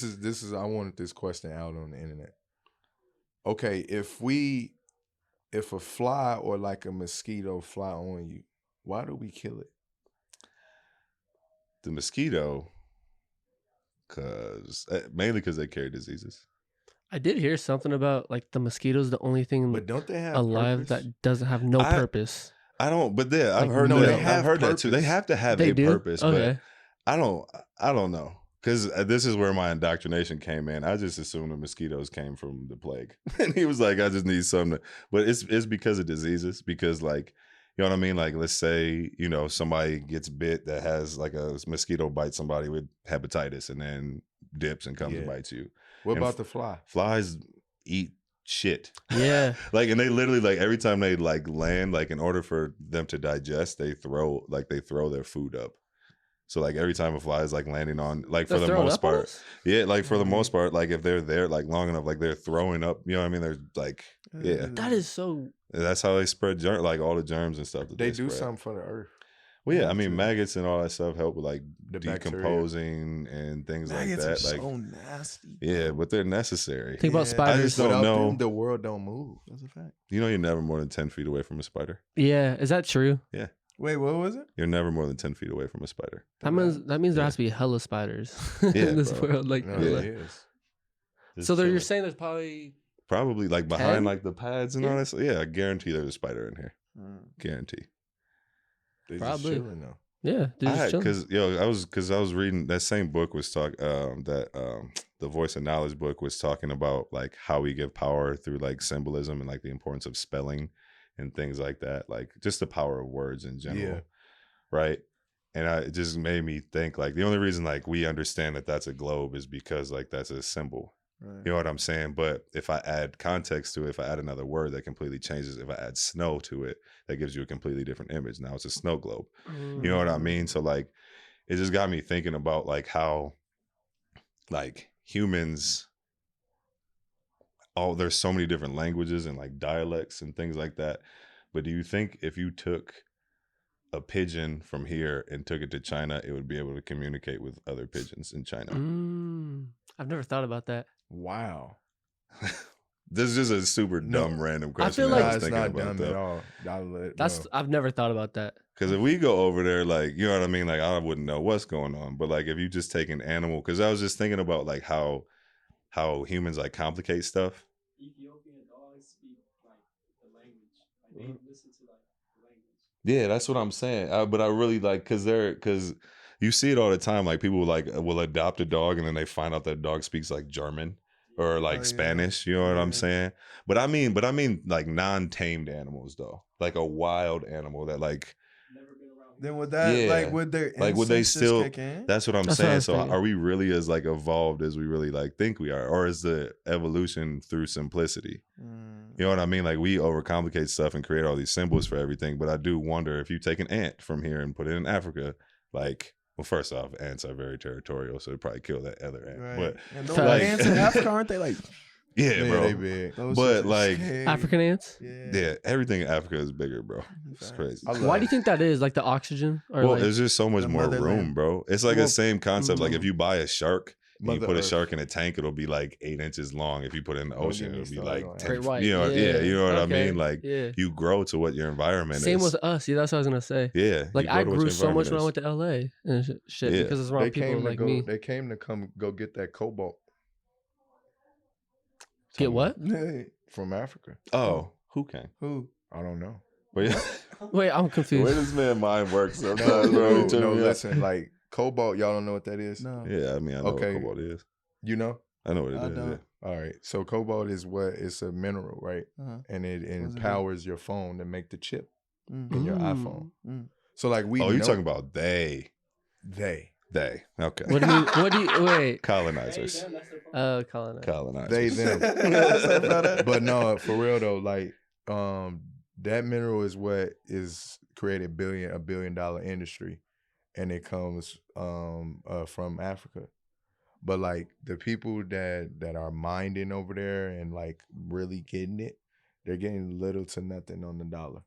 This is I wanted this question out on the internet. Okay, if a fly or like a mosquito fly on you, why do we kill it? The mosquito, mainly because they carry diseases. I did hear something about like the mosquito's the only thing But don't they have alive purpose? that doesn't have no purpose. I don't, but yeah, I've Like, heard no, that. they I've have heard that too. They purpose. have to have They a do? purpose, Okay. but I don't know. Because this is where my indoctrination came in. I just assumed the mosquitoes came from the plague. And he was like, I just need something. But it's because of diseases. Because like, you know what I mean? Like, let's say, you know, somebody gets bit that has like a mosquito bites somebody with hepatitis and then dips and comes and bites you. What And about the fly? Flies eat shit. Yeah. Like, and they literally, like, every time they like land, like in order for them to digest, they throw their food up. So like every time a fly is like landing on, like for the most part, yeah, like for the most part, like if they're there like long enough, like they're throwing up, you know what I mean? They're like, yeah, that is so. That's how they spread like all the germs and stuff. That they do spread. something for the earth. Well, yeah, I mean maggots and all that stuff help with like The decomposing and things maggots like that. Are like so nasty. Yeah, but they're necessary. Think about spiders. I just don't Without know. them, the world don't move. That's a fact. You know, you're never more than 10 feet away from a spider. Yeah, is that true? Yeah. Wait, what was it? You're never more than 10 feet away from a spider. That means there has to be hella spiders Yeah, in this bro. world. Like, No, Yeah. it is. so you're saying there's probably like behind 10? like the pads and all that stuff. Yeah, I guarantee there's a spider in here. Mm. Guarantee. They Probably. just chilling though. yeah. Because I was reading that same book was the Voice of Knowledge book was talking about like how we give power through like symbolism and like the importance of spelling and things like that, like just the power of words in general. Yeah. Right. And it just made me think like the only reason like we understand that that's a globe is because like that's a symbol. Right. You know what I'm saying? But if I add context to it, if I add another word, that completely changes. If I add snow to it, that gives you a completely different image. Now it's a snow globe. You know what I mean? So like, it just got me thinking about like how like humans, there's so many different languages and like dialects and things like that. But do you think if you took a pigeon from here and took it to China, it would be able to communicate with other pigeons in China? I've never thought about that. Wow. This is just a super dumb random question. I feel like It's not dumb at all. I've never thought about that. Because if we go over there, like, you know what I mean? Like, I wouldn't know what's going on. But like, if you just take an animal, because I was just thinking about like how humans like complicate stuff. Ethiopian dogs speak like the language. Like they listen to like the language. Yeah, that's what I'm saying. But I really like because you see it all the time. Like people like will adopt a dog and then they find out that dog speaks like German or like Spanish. You know what I'm saying? But I mean like non-tamed animals though, like a wild animal that like. Then would that would their like would they still kick in? That's what I'm saying. So are we really as like evolved as we really like think we are, or is the evolution through simplicity? You know what I mean? Like we overcomplicate stuff and create all these symbols for everything. But I do wonder if you take an ant from here and put it in Africa, like, well, first off, ants are very territorial, so it'd probably kill that other ant. Right. But and those ants in Africa, aren't they like? Yeah, bro. They big. But like African ants. Yeah, everything in Africa is bigger, bro. It's crazy. Why do you think that is? Like the oxygen? Or well, like, there's just so much more room, bro. It's like the same concept. Like if you buy a shark, and you put a shark in a tank, it'll be like 8 inches long. If you put it in the ocean, it'll be like 10. You know, you know what I mean? Like you grow to what your environment is. Same with us. Yeah, that's what I was gonna say. Yeah, like I grew so much when I went to LA and shit because it's around people like me. They came to go get that cobalt. Get what? From Africa. Oh, who came? Who? I don't know. Wait, I'm confused. Where does man mind work sometimes, bro? No, listen, like cobalt, y'all don't know what that is? No. Yeah, I mean, I know what cobalt is. You know? I know what it is. Yeah. All right. So cobalt is it's a mineral, right? And it empowers your phone to make the chip in your iPhone. So like we you're talking about they. Okay. What do you mean? What do you wait? Colonizers. Oh, colonizers. They them. But no, for real though, like that mineral is what is created a $1 billion industry, and it comes from Africa. But like the people that are minding over there and like really getting it, they're getting little to nothing on the dollar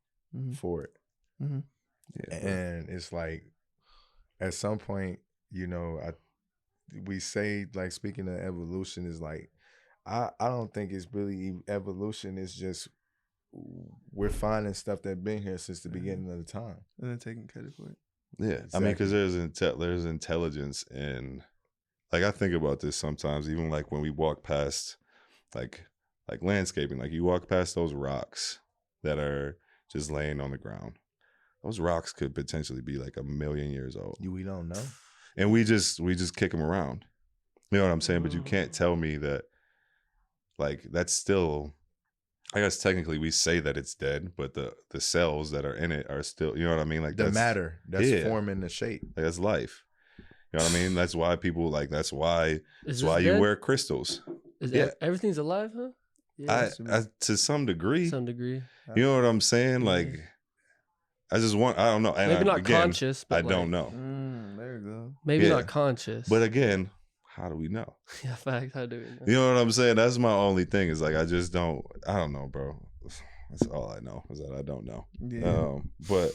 for it. Yeah, and it's like at some point, you know, we say, like, speaking of evolution, is like, I don't think it's really evolution. It's just we're finding stuff that been here since the beginning of the time, and then taking credit for it. Yeah, Exactly. I mean, because there's intelligence in, like, I think about this sometimes, even like when we walk past, like landscaping, like you walk past those rocks that are just laying on the ground. Those rocks could potentially be like 1 million years old. We don't know, and we just kick them around. You know what I'm saying? But you can't tell me that, like, that's still, I guess technically we say that it's dead, but the cells that are in it are still, you know what I mean? Like the matter that's forming the shape. Like, that's life. You know what I mean? That's why people, like, that's why you dead? wear crystals. Everything's alive, huh? Yeah, I to some degree. Some degree. You know what I'm saying? Like, I just want, I don't know. And Maybe not conscious, but I don't know. There you go. Maybe not conscious. But again, how do we know? Yeah, fact. How do we know? You know what I'm saying? That's my only thing, is like, I don't know, bro. That's all I know, is that I don't know. Yeah. But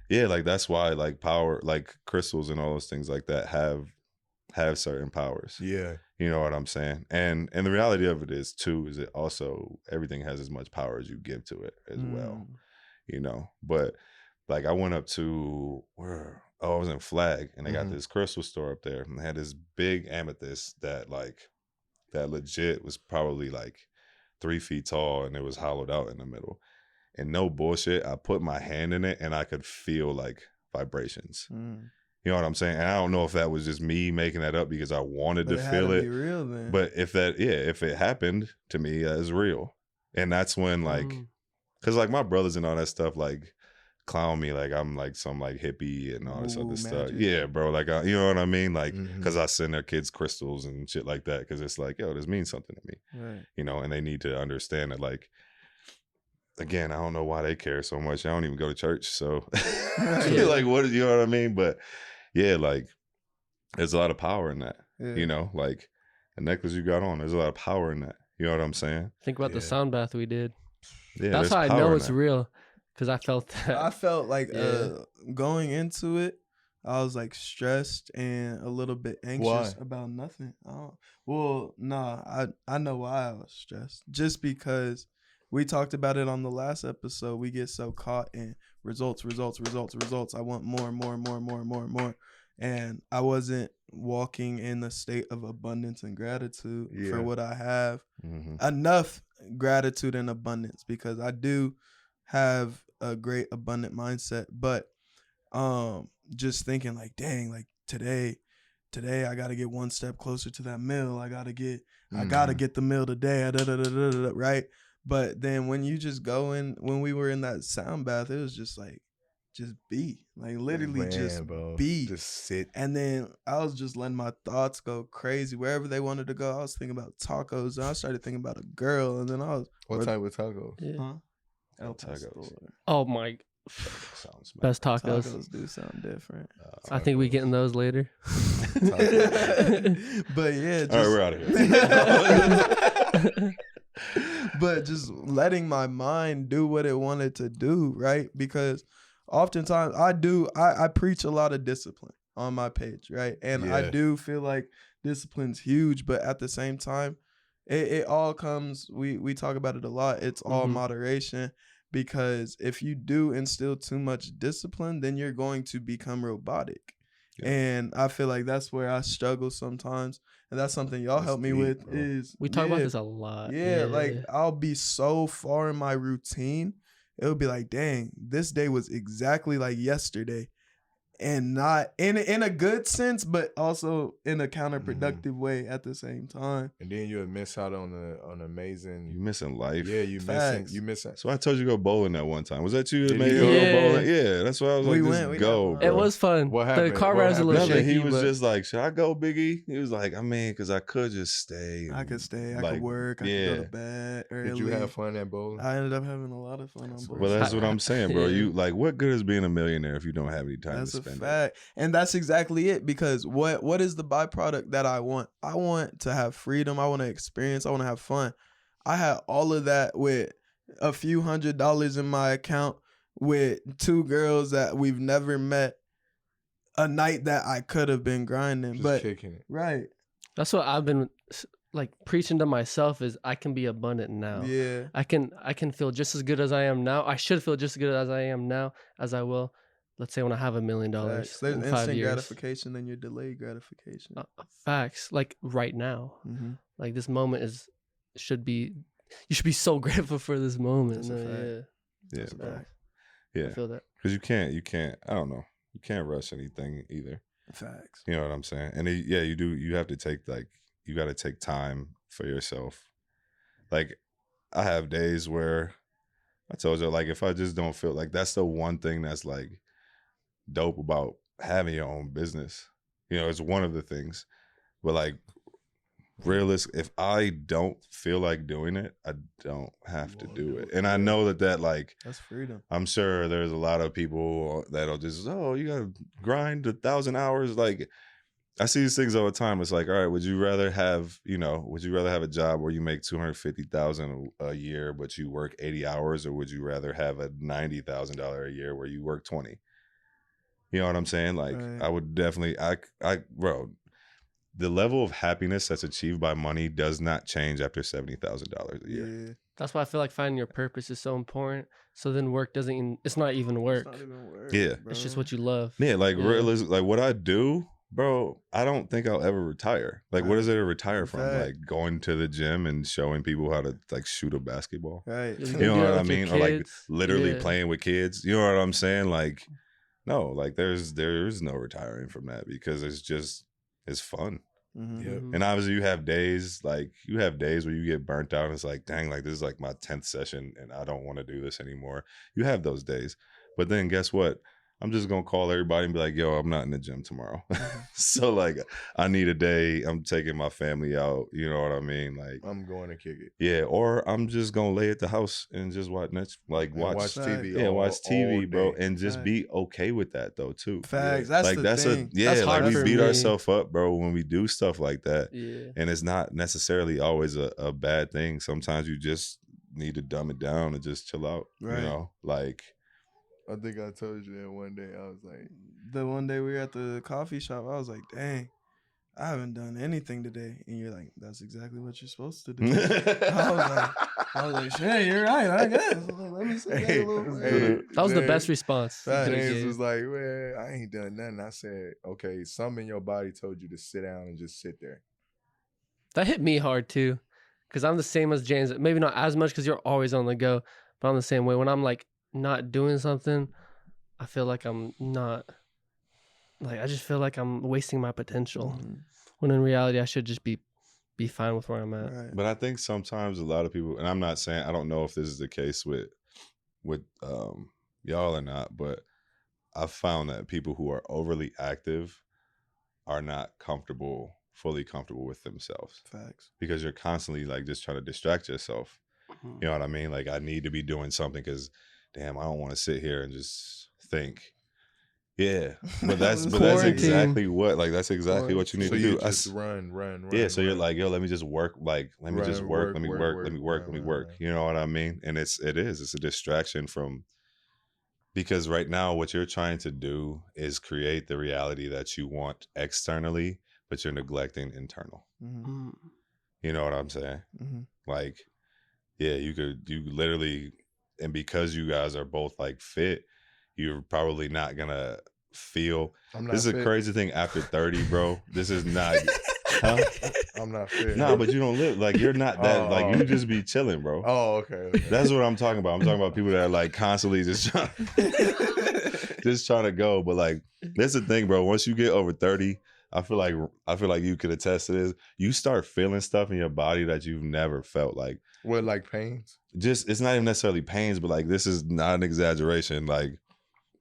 yeah, like, that's why, like, power, like crystals and all those things like that have certain powers. Yeah. You know what I'm saying? And the reality of it is too, is it also, everything has as much power as you give to it as well. You know, but like, I went up to I was in Flag, and they got this crystal store up there, and they had this big amethyst that legit was probably like 3 feet tall, and it was hollowed out in the middle. And no bullshit, I put my hand in it and I could feel like vibrations. You know what I'm saying? And I don't know if that was just me making that up because I wanted to feel it. Be real, then. But if it happened to me, that is real. And that's when, like, because like my brothers and all that stuff, like, clown me like I'm like some like hippie and all this other stuff. Yeah, bro. Like, you know what I mean? Like, because I send their kids crystals and shit like that, because it's like, yo, this means something to me. Right. You know, and they need to understand that, like, again, I don't know why they care so much. I don't even go to church. So like, what, you know what I mean? But yeah, like, there's a lot of power in that. You know, like the necklace you got on, there's a lot of power in that. You know what I'm saying? Think about the sound bath we did. Yeah, that's how I know it's real, because I felt that. I felt like going into it, I was like stressed and a little bit anxious about nothing. I know why I was stressed. Just because we talked about it on the last episode, we get so caught in results. I want more. And I wasn't walking in the state of abundance and gratitude for what I have. Enough gratitude and abundance, because I do have a great abundant mindset. But just thinking like, dang, like today I got to get one step closer to that meal. I got to get the meal today. Right? But then when you just go in, when we were in that sound bath, it was just like, just be, like, literally be, just sit. And then I was just letting my thoughts go crazy wherever they wanted to go. I was thinking about tacos, and I started thinking about a girl, and then I was, what type of tacos? El Tacos. Oh my, sounds best tacos. Tacos do sound different. I think we getting those later. But yeah, all right, we're out of here. But just letting my mind do what it wanted to do, right? Because oftentimes I preach a lot of discipline on my page, right? And I do feel like discipline's huge, but at the same time, it all comes, we talk about it a lot, it's all moderation. Because if you do instill too much discipline, then you're going to become robotic. And I feel like that's where I struggle sometimes. And that's something y'all help me with, bro. Is we talk about this a lot. Like, I'll be so far in my routine, it'll be like, dang, this day was exactly like yesterday. And not in a good sense, but also in a counterproductive way at the same time. And then you'll miss out on amazing. You missing life. Yeah, you missing. So I told you to go bowling that one time. Was that you that made you go bowling? Yeah, that's why I was like, just go, bro. It was fun. What happened? The car ride was a little shaky. He was just like, should I go, Biggie? He was like, I mean, because I could just stay. I could stay. I could work. I could go to bed early. Did you have fun at bowling? I ended up having a lot of fun on bowling. Well, that's what I'm saying, bro. You like, what good is being a millionaire if you don't have any time to spend? That's a fact. And that's exactly it, because what is the byproduct that I want? I want to have freedom. I want to experience. I want to have fun. I had all of that with a few $100s in my account with 2 girls that we've never met. a night that I could have been grinding, Just but kicking it. right, That's what I've been like preaching to myself is I can be abundant now. yeah, I can feel just as good as I am now. I should feel just as good as I am now as I will, let's say, when I have $1 million facts. There's in 5 instant years. gratification and your delayed gratification. Facts, like right now, Mm-hmm. like this moment should be. You should be so grateful for this moment. That's a fact. Yeah, Yeah, That's a bro. fact. Yeah, I feel that. because you can't. I don't know. You can't rush anything either. Facts. You know what I'm saying? And you do. You have to take you got to take time for yourself. Like I have days where I told you, like if I just don't feel like that's the one thing that's like dope about having your own business. You know, it's one of the things. But like realistic, if I don't feel like doing it, I don't have to do it. And I know that like That's freedom. I'm sure there's a lot of people that'll just, oh, you gotta grind 1,000 hours. Like I see these things all the time. It's like, all right, would you rather have a job where you make $250,000 a year, but you work 80 hours, or would you rather have a $90,000 a year where you work 20? You know what I'm saying? Like Right. I would definitely, bro, the level of happiness that's achieved by money does not change after $70,000 a year. Yeah. That's why I feel like finding your purpose is so important. So then work doesn't even, it's not even work. It's not even work. Yeah. It's just what you love. Yeah, like Yeah. realistic, like what I do, bro, I don't think I'll ever retire. Like, what is there to retire from? Fact. Like going to the gym and showing people how to like shoot a basketball. Right. You You can know do what that I with your mean? Or like kids. literally Yeah. playing with kids. You know what I'm saying? Like, no, like there's no retiring from that because it's fun. Mm-hmm. Yep. Mhm. And obviously you have days where you get burnt out and it's like, dang, like this is like my 10th session and I don't want to do this anymore. You have those days. But then guess what? I'm just going to call everybody and be like, yo, I'm not in the gym tomorrow. So like I need a day. I'm taking my family out. You know what I mean? Like, I'm going to kick it. yeah. Or I'm just going to lay at the house and just watch And watch Fact. TV. yeah, watch TV, all bro, day. and just Fact. be okay with that though too. Facts. Yeah. That's Like the that's thing. That's like hard we for beat me. ourselves up, bro, when we do stuff like that. Yeah. And it's not necessarily always a bad thing. Sometimes you just need to dumb it down and just chill out. Right. You know, like I think I told you that one day. I was like, The one day we were at the coffee shop, I was like, dang, I haven't done anything today. And you're like, that's exactly what you're supposed to do. I was like, shit, you're right, I guess. Let me sit down a little bit. That was the James- best response. you could've James gave. was like, well, I ain't done nothing. I said, okay, something in your body told you to sit down and just sit there. That hit me hard too, because I'm the same as James. Maybe not as much because you're always on the go, but I'm the same way. When I'm like not doing something, I feel like I'm not. Like I just feel like I'm wasting my potential. When in reality, I should just be fine with where I'm at. Right. but I think sometimes a lot of people, and I'm not saying, I don't know if this is the case with y'all or not, but I've found that people who are overly active are not fully comfortable with themselves Facts. because you're constantly like just trying to distract yourself. Mhm. You know what I mean? Like I need to be doing something because damn, I don't want to sit here and just think. Yeah. But that's Quarantine. exactly what you need So to you do. just run. Yeah, so you're run. like, yo, let me just work. Like, let me just Run, work. work, Let me work, work. work, Let me work. run, Let me run, work. run. You know what I mean? And it's a distraction from, because right now what you're trying to do is create the reality that you want externally, but you're neglecting internal. Mm-hmm. Mm. You know what I'm saying? Mm-hmm. Like, yeah, you literally, and because you guys are both like fit, you're probably not gonna feel. I'm not This is a fit. crazy thing after 30, bro. This is not. Huh? I'm not fit. No, but you don't live like you're not that. Like you just be chilling, bro. Oh, okay. That's what I'm talking about. I'm talking about people that are like constantly just trying to go. But like, that's the thing, bro. Once you get over 30, I feel like you could attest to this. You start feeling stuff in your body that you've never felt. Like, What, like pains? just it's not even necessarily pains, but like this is not an exaggeration. Like,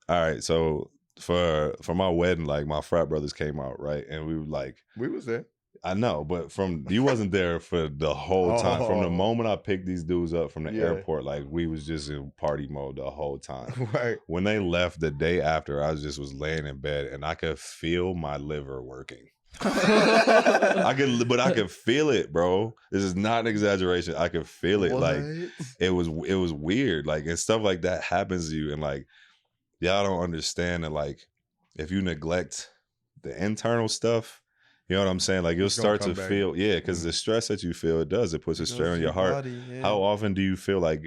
all right, so for my wedding, like my frat brothers came out, right, and we were like, We was there. I know, but you wasn't there for the whole time. From the Oh. moment I picked these dudes up from the Yeah. airport, like we was just in party mode the whole time. Right. When they left the day after, I was laying in bed and I could feel my liver working. I could feel it, bro. This is not an exaggeration. I could feel it. Like it was weird. Like, and stuff like that happens to you, and like y'all don't understand that. Like, if you neglect the internal stuff, you know what I'm saying? Like you'll It's gonna start to come back. feel, because the stress that you feel, it puts a It strain goes on to your heart. body, yeah. How often do you feel like,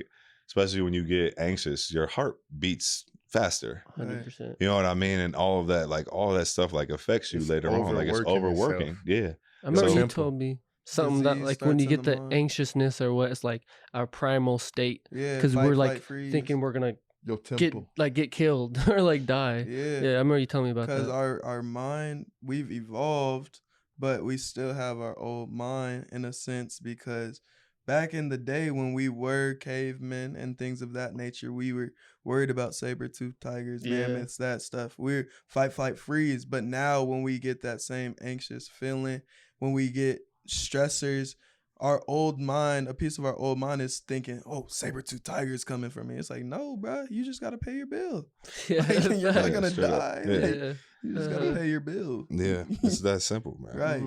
especially when you get anxious, your heart beats faster? 100%. You know what I mean? And all of that, like all that stuff, like affects you It's later on. Like it's overworking overworking. Yeah. I remember So- you Simple. told me something that Disease like when you starts in get the the mind. anxiousness or what, it's like our primal state Yeah, because fight, we're like flight, freeze. thinking we're gonna Your get temple. killed or like die. Yeah. Yeah, I remember you telling me about Because that. our mind, we've evolved, but we still have our old mind in a sense, because back in the day when we were cavemen and things of that nature, we were worried about saber-toothed tigers, Yeah. mammoths, that stuff. We're fight, flight, freeze. But now when we get that same anxious feeling, when we get stressors, our old mind, a piece of our old mind is thinking, oh, saber-toothed tiger's coming for me. It's like, no, bro, you just got to pay your bill. Yeah, Like, you're not Yeah, going to straight up. die. Yeah. Like, yeah. you just got to pay your bill. Yeah. It's that simple, man. Right.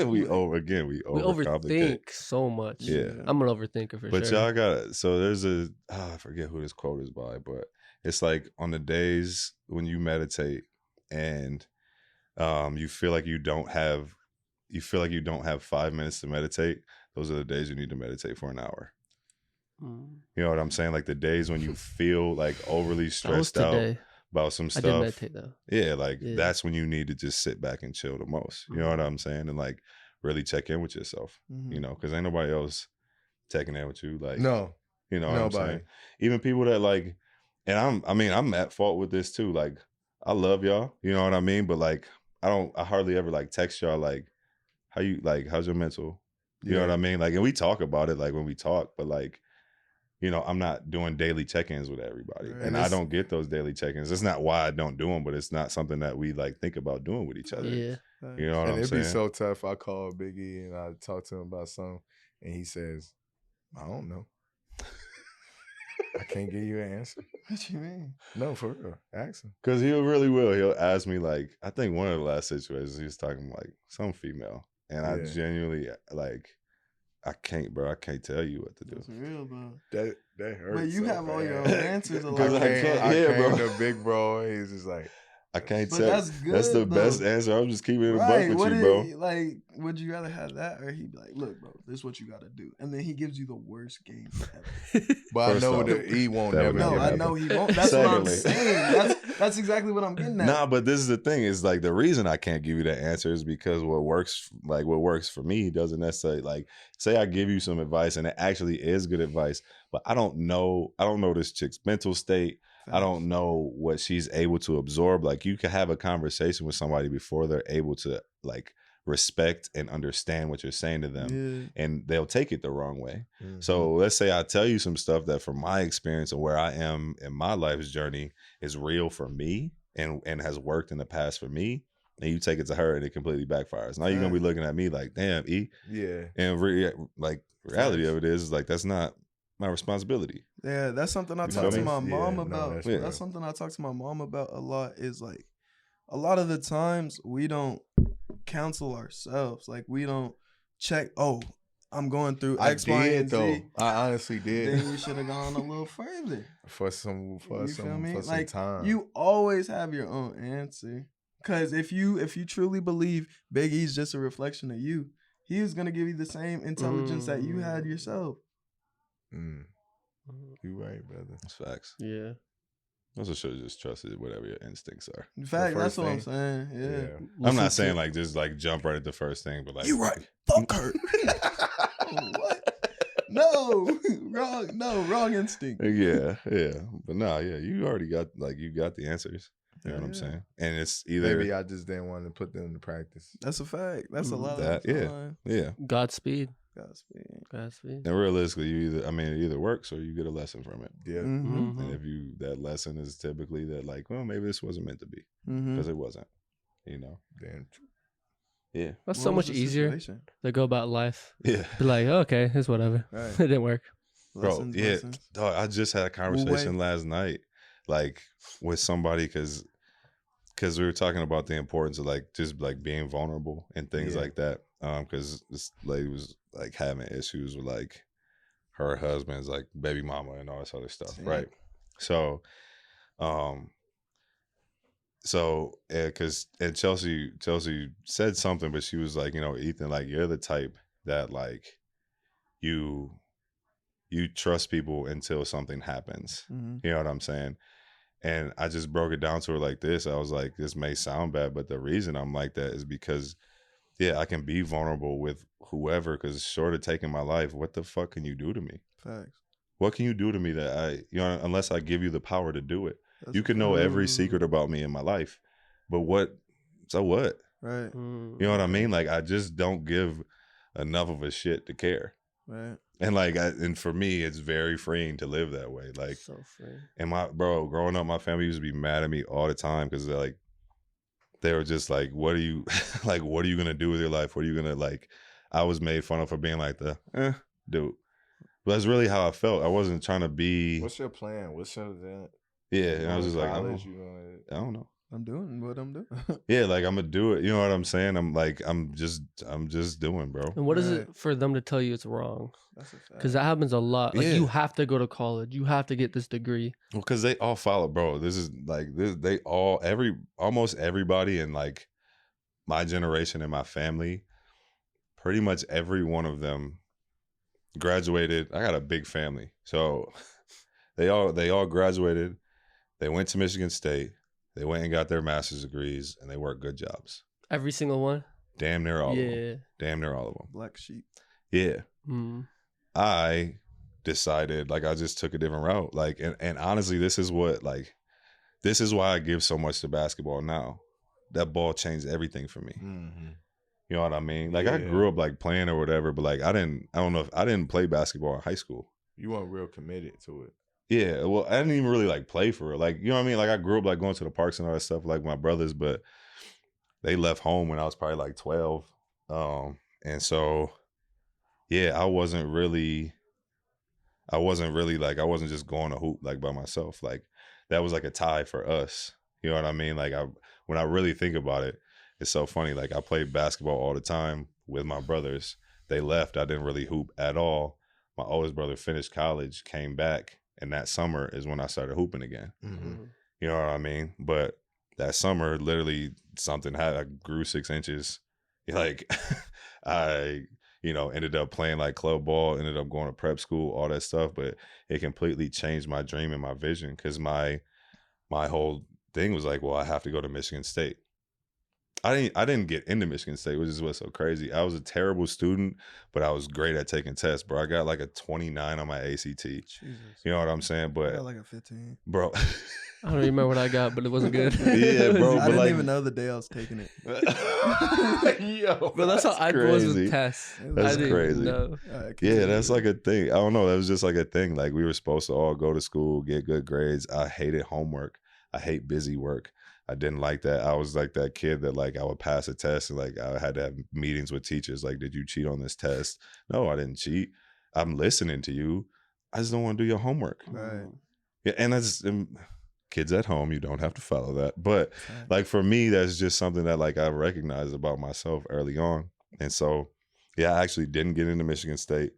we Like, overcomplicate. We overthink so much. Yeah. I'm an overthinker for But sure. y'all got so there's I forget who this quote is by, but it's like on the days when you meditate and you feel like you don't have 5 minutes to meditate, those are the days you need to meditate for an hour. Mm. You know what I'm saying? Like the days when you feel like overly That was stressed out today. about some I stuff. did meditate though. Yeah, like Yeah. that's when you need to just sit back and chill the most. You know what I'm saying? And like really check in with yourself. You know, because ain't nobody else checking in with you. Like No, you know what I'm nobody. saying? Even people that like, and I'm at fault with this too. Like I love y'all, you know what I mean? But like I hardly ever like text y'all like how's your mental? You know what I mean? Like, and we talk about it like when we talk, but like, you know, I'm not doing daily check-ins with everybody. Right. And I don't get those daily check-ins. It's not why I don't do them, but it's not something that we like think about doing with each other. Yeah. You know what And I'm it'd saying? be so tough. I call Biggie and I talk to him about something, and he says, "I don't know. I can't give you an answer." What you mean? No, for real. Ask him. Because he'll ask me like, I think one of the last situations he was talking like some female. And I Yeah. genuinely like, I can't tell you what to do. That's real, bro. That hurts. But you so have all bad. your own answers a lot. Because I came bro. to Big Bro, and he's just like, I can't But tell. that's That's the good, best though. answer. I'm just keeping it a Right. buck What with you, bro. like, would you rather have that, or he'd be like, look, bro, this is what you gotta do. And then he gives you the worst game ever. but First I know off, that he won't that would never not No, give I up. know he won't. That's what I'm Secondly. saying. That's exactly what I'm getting at. Nah, but this is the thing. Is like the reason I can't give you that answer is because what works for me doesn't necessarily like say I give you some advice and it actually is good advice, but I don't know this chick's mental state. I don't know what she's able to absorb. Like you can have a conversation with somebody before they're able to like respect and understand what you're saying to them, and they'll take it the wrong way. Mhm. So let's say I tell you some stuff that from my experience and where I am in my life's journey is real for me and has worked in the past for me, and you take it to her and it completely backfires. Now you're gonna be looking at me like, damn, E. Yeah. And reality of it is like that's not my responsibility. Yeah, that's something I You talk to feel my me? mom Yeah, no, about. that's real. That's something I talk to my mom about a lot. Is like a lot of the times we don't counsel ourselves. Like we don't check. Oh, I'm going through I X, Y, did and though. Z. I honestly did. Then you should have gone a little further. for some You feel me? for some Like time. you always have your own answer. Cause if you truly believe Big E's just a reflection of you, he is gonna give you the same intelligence that you had yourself. You right, brother. That's facts. Yeah. I also should have just trusted whatever your instincts are. In fact, that's first what I'm thing. saying. Yeah. I'm Listen not to- saying like just like jump right at the first thing, but like You right. Fuck her. What? No. Wrong. No, wrong instinct. Yeah. But no, yeah, you already got the answers. You know what I'm saying? And it's either Maybe I just didn't want to put them into practice. That's a fact. That's a lot that, of the time. yeah. Godspeed. Godspeed. Godspeed. And realistically, it either works or you get a lesson from it. Yeah. Mm-hmm. And if that lesson is typically that like, well, maybe this wasn't meant to be Mm-hmm. because it wasn't, you know? Damn. Yeah. That's so much easier to go about life. Yeah. Be like, okay, it's whatever. Right. It didn't work. Bro, Dog, I just had a conversation last night, like with somebody because we were talking about the importance of like just like being vulnerable and things like that. Because this lady was like having issues with like her husband's like baby mama and all this other stuff, right? So, so because and Chelsea said something, but she was like, Ethan, like you're the type that like you trust people until something happens. Mm-hmm. You know what I'm saying? And I just broke it down to her like this. I was like, this may sound bad, but the reason I'm like that is because, yeah, I can be vulnerable with whoever, because short of taking my life, what the fuck can you do to me? Facts. What can you do to me that unless I give you the power to do it? That's You can know every secret Mm. about me in my life, but so what? right. Mm. You know what I mean? Like, I just don't give enough of a shit to care. Right. And like, and for me, it's very freeing to live that way. Like, So free. and growing up, my family used to be mad at me all the time because they were just like, what are you, like, what are you going to do with your life? What are you going to like, I was made fun of for being like dude. But that's really how I felt. I wasn't trying to be. What's your plan? What's your Yeah. And I was just like, I college, don't know. I'm doing what I'm doing. Yeah, like I'm gonna do it. You know what I'm saying? I'm just doing, bro. And what is Right. it for them to tell you it's wrong? That's a fact. Because that happens a lot. Like Yeah. you have to go to college. You have to get this degree. Well, because they all follow, bro. This is like this. Almost everybody in like my generation and my family, pretty much every one of them graduated. I got a big family, so they all graduated. They went to Michigan State. They went and got their master's degrees, and they work good jobs. Every single one. Damn near all of them. Yeah. Damn near all of them. Black sheep. Yeah. Mm. I decided, like, I just took a different route. Like, and honestly, this is why I give so much to basketball now. That ball changed everything for me. Mm-hmm. You know what I mean? Like, I Yeah. grew up like playing or whatever, but like I didn't play basketball in high school. You weren't real committed to it. Yeah, well, I didn't even really like play for it. Like, you know what I mean? Like, I grew up like going to the parks and all that stuff, like my brothers, but they left home when I was probably like 12. And so, yeah, I wasn't really like, I wasn't just going to hoop like by myself. Like, that was like a tie for us. You know what I mean? Like, when I really think about it, it's so funny. Like, I played basketball all the time with my brothers. They left. I didn't really hoop at all. My oldest brother finished college, came back, and that summer is when I started hooping again. Mm-hmm. You know what I mean? But that summer, literally something happened. I grew 6 inches. Like, I, ended up playing like club ball, ended up going to prep school, all that stuff. But it completely changed my dream and my vision, because my whole thing was like, well, I have to go to Michigan State. I didn't get into Michigan State, which is what's so crazy. I was a terrible student, but I was great at taking tests, bro. I got like a 29 on my ACT. Jesus. You know what I'm saying? I But got like a 15. bro, I don't remember what I got, but it wasn't good. Yeah, bro, I but didn't like- even know the day I was taking it. yo, But that's how I was crazy. with tests. That's I didn't crazy. know. Yeah, that's like a thing. I don't know. That was just like a thing. Like, we were supposed to all go to school, get good grades. I hated homework. I hate busy work. I didn't like that. I was like that kid that like I would pass a test and like I had to have meetings with teachers. Like, did you cheat on this test? No, I didn't cheat. I'm listening to you. I just don't want to do your homework. Right. Yeah, and kids at home, you don't have to follow that. But like, for me, that's just something that like I recognized about myself early on. And so, yeah, I actually didn't get into Michigan State.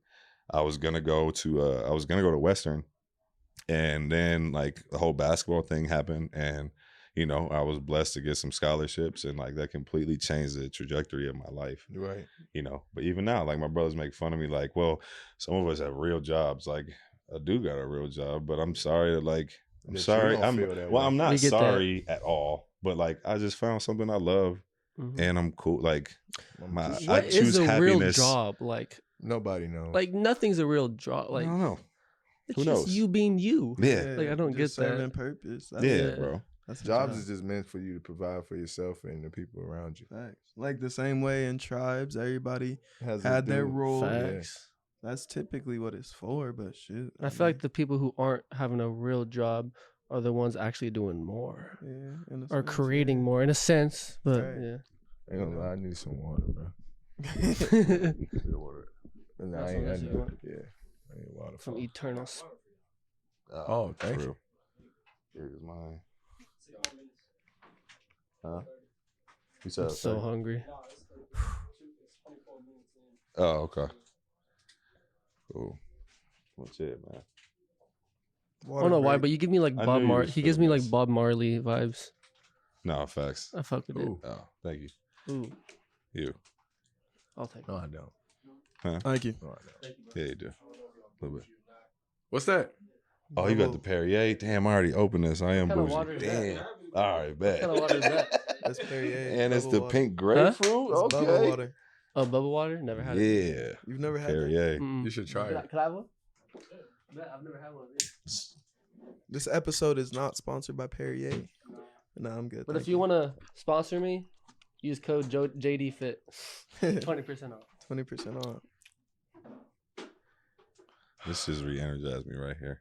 I was gonna go to Western, and then like the whole basketball thing happened, and I was blessed to get some scholarships, and like that completely changed the trajectory of my life. Right. But even now, like, my brothers make fun of me, like, well, some of us have real jobs. Like, I do got a real job, but I'm sorry that like. I'm That you sorry. don't feel that Well, way. I'm We not get that. sorry at all, but like, I just found something I love, Mhm. and I'm cool. Like, I'm just- I What choose is a happiness. real job? Like Nobody knows. nothing's a real job. I Like don't know. it's Who just knows? you being you. Yeah, Like, I don't just get serving that. purpose. yeah, Yeah. bro. That's a Jobs job. is just meant for you to provide for yourself and the people around you. Facts. Like the same way in tribes, everybody Has to had their do- role. Facts. That's typically what it's for, but shit. I feel like the people who aren't having a real job are the ones actually doing more yeah, in a or sense, creating yeah. more in a sense. But Right. yeah. I ain't gonna lie, I need some water, bro. Water. And That's I all ain't, I that you know, want? yeah. I need water. From for Eternal. Oh, thank you. Here's mine. See all minutes. Huh? You said I'm so hungry. No, it's 24 minutes in. Oh, okay. Cool. What's it, man? I don't know why, but you give me like I Bob knew you Marley. was He gives me feeling like this. Bob Marley vibes. No, facts. I fuck with Ooh. Oh, thank you. it. Ooh, You. I'll take it. No, I don't. Thank you. No, I don't. Yeah, you do. A little bit. What's that? Oh, you got the Perrier? Damn, I already opened this. I am What kind of water bougie. is that? Damn. All right, bet. What kind of water is that? That's Perrier. And it's bubble the water. pink grapefruit? It's Okay. bubble water. Oh, bubble water? Never had it. Yeah. You've never had that? Perrier. Mm-mm. You should try it. Could I have one? I've never had one of these. This episode is not sponsored by Perrier. No, I'm good. But if you want to sponsor me, use code JDFIT. 20% off. 20% off. This just re-energized me right here.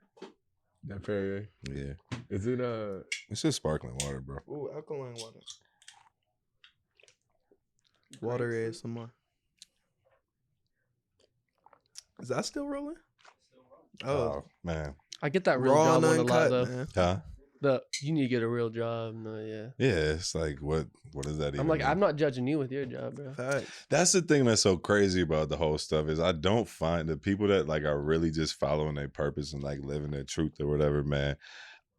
That Perrier. Yeah. Is it It's just sparkling water, bro. Ooh, alkaline water. Water ASMR. Is that still rolling? Oh, Man. I get that real raw job and one a lot uncut, though. man. Huh? You need to get a real job. No, yeah. Yeah, it's like, what does that even I'm like, mean? I'm not judging you with your job, bro. Facts. That's the thing that's so crazy about the whole stuff is I don't find the people that like are really just following their purpose and like living their truth or whatever, man,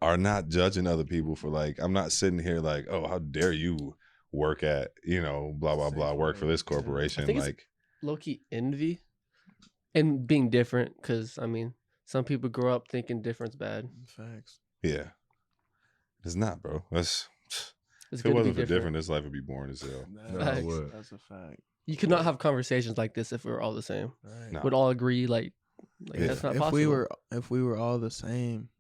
are not judging other people for like, I'm not sitting here like, oh, how dare you work at, blah, blah, blah, work for this corporation. think it's- Like, Low-key envy and being different because, I mean, some people grow up thinking different's bad. Facts. yeah. It's not, bro. It's If good it to be wasn't for different. different, this life would be boring as hell. No, I would. That's a fact. You could not have conversations like this if we were all the same. Right. No. Would all agree like Yeah. that's not if possible. if we were all the same,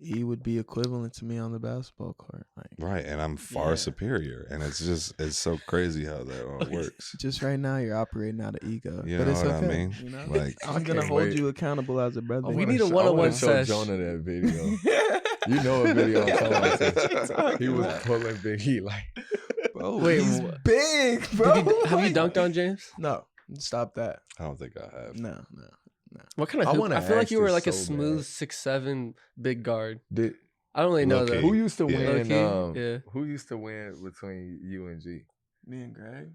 he would be equivalent to me on the basketball court. Like Right. And I'm far Yeah. superior. And it's so crazy how that all works. just right now, you're operating out of ego. You but know it's what okay. I mean? You know? Like, I'm gonna can't hold wait. you accountable as a brother. Oh, we need a one-on-one I wanna show sesh. Jonah that video. You know a video I'm talking about. He was pulling big. He like, Bro, Wait, he's what? big, bro. Have you dunked on James? No, stop that. I don't think I have. No. What kind of I hoop? wanna I feel like ask you were this like a so smooth bad. 6'7" big guard. did I don't really know Low-key. though. who used to Yeah. win? Low-key, yeah. Who used to win between you and G? Me and Greg.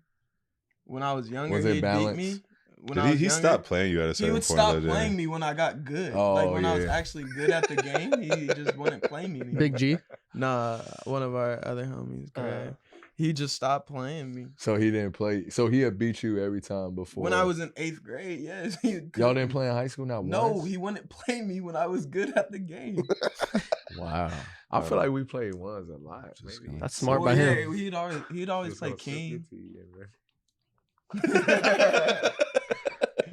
When I was younger, Was it he balance? beat me. When Did I was he younger, stopped playing you at a He certain would point? stop though, didn't playing he? me when I got good. Oh, like when I was yeah. actually good at the game, he just wouldn't play me anymore. Big G. Nah, one of our other homies, Greg. He just stopped playing me. So he didn't play. So he had beat you every time before. When I was in 8th grade, yes. y'all didn't play in high school. Not No, once? he wouldn't play me when I was good at the game. Wow. I feel like we played ones a lot. Just Maybe. That's smart Well, by yeah, him. he'd always Just play gonna slip King. it to you, man.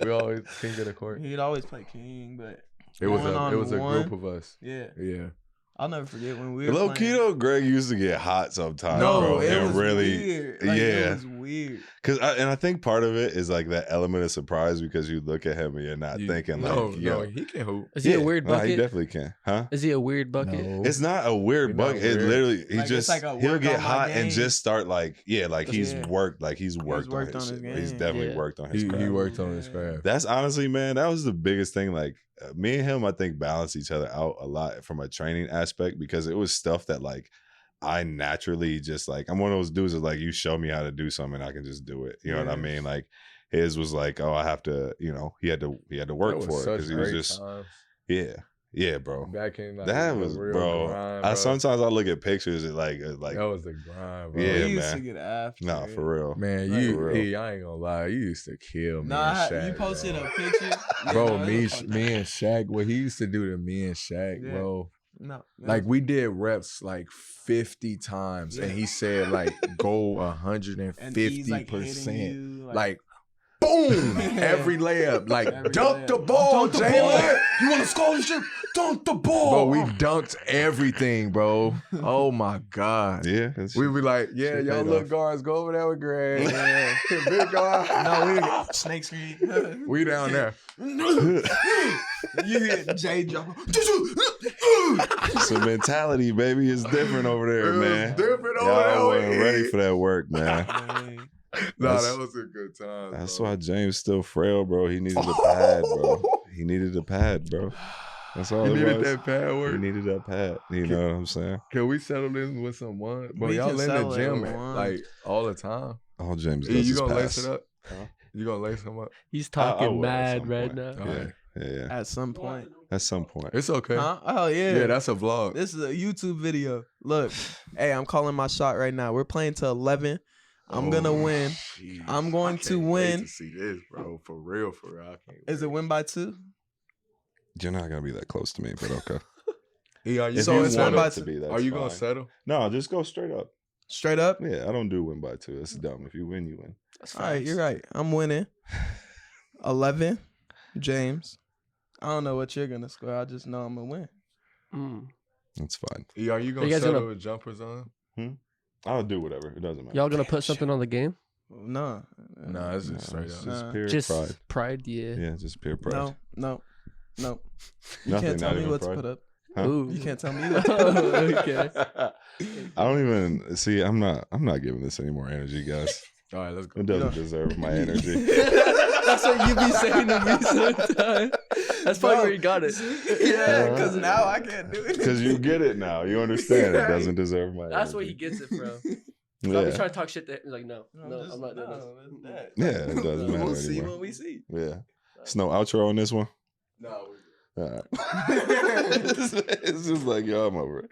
We always king of the court. He'd always play King, but It was a one-on-one. group of us. yeah, Yeah. I'll never forget when we were Low playing. key though, Greg used to get hot sometimes, No, bro. it and was really, weird. Like, yeah. it was weird. I think part of it is like that element of surprise because you look at him and you're not thinking like, no, yo, he can hoop. Is he a weird no, he bucket? definitely can, huh? Is he a weird bucket? No. It's not a weird We're not bucket. It weird. literally, he Like, just it's like a he'll work get on my hot and game. just start like, like he's Yeah. worked on his worked on his shit. He's game. definitely Yeah. worked on his craft. He worked on his Yeah. craft. That's honestly, man, that was the biggest thing. Like me and him, I think balance each other out a lot from a training aspect because it was stuff that like I naturally just like, I'm one of those dudes that like, you show me how to do something, I can just do it. You know what I Yeah. mean? Like his was like, oh, I have to, he had to work That for was it such because he was great just, times. yeah, bro. Back in like, That the was, real bro. grind, I sometimes I look at pictures and like that was the grind, bro. Yeah, we used man. to get after. nah, it. for real. Man, Like, you, for real. I ain't gonna lie, you used to kill me. Nah, and Shaq, you posted bro. a picture, Bro, Yeah, no, it me, was fun. me and Shaq, what he used to do to me and Shaq, Yeah. bro. No, Like we did reps like 50 times, and Yeah. he said like go and he's, 150%. hitting you, Like boom, every layup, like Every dunk the layup. ball, Dunk the Jalen. ball. You want a scholarship? Dunk the ball. Bro, we dunked everything, bro. Oh my god. Yeah. that's- We be like, yeah, Shit y'all paid little off. guards, go over there with Greg. Yeah. Big guard. No, we get snake screen. We down there. You hit Jay jump. It's a mentality, baby. It's different over there, It was man. different over Y'all there. wasn't ready for that work, man. Nah, That's- that was a good time. That's bro. why James still frail, bro. He needed a pad, bro. He needed a pad, bro. That's all He it needed was. that pad He work. needed that pad. You know what I'm saying? Can we settle this with some one? Bro, We y'all can in settle the it gym with one. like all the time. All James E, does you is gonna pass. lace it up? Huh? You gonna lace him up? He's I will talking at mad some right point. now. All Yeah, right. yeah. At some point. At some point. It's okay. Huh? Oh yeah. Yeah, that's a vlog. This is a YouTube video. Look, hey, I'm calling my shot right now. We're playing to 11. I'm gonna win. Jeez. I'm going I to can't wait win. to see this, bro. For real. I can't. Is it win by 2? You're not gonna be that close to me, but okay. Are you So gonna it's one settle? by to be, that's Are you gonna fine. settle? No, just go straight up. Straight up? Yeah, I don't do win by 2. That's dumb. If you win, you win. That's All right, you're right. I'm winning. 11, James. I don't know what you're gonna score. I just know I'm gonna win. Mm. That's fine. Are you gonna You guys settle gonna- with jumpers on? I'll do whatever. It doesn't matter. Y'all gonna put something on the game? No. Nah, it's just straight It's up. just Nah. pure Just pride. pride, yeah. Yeah, just pure pride. No. You Nothing, can't tell not me even what pride. to put up. Huh? Ooh. You can't tell me what to put up. Okay. I don't even see. I'm not giving this any more energy, guys. All right, let's go. It doesn't deserve my energy. That's what you be saying to me sometimes. That's probably Bro, where you got it. Yeah, because now I can't do it. Because you get it now. You understand. It doesn't deserve my energy. That's where he gets it from. I'll be Yeah. trying to talk shit to him. He's like, no, I'm not doing this. it's that. Yeah, it doesn't matter We'll see anymore. when we see. Yeah. It's no outro on this one. No. All right. It's just like, yo, I'm over it.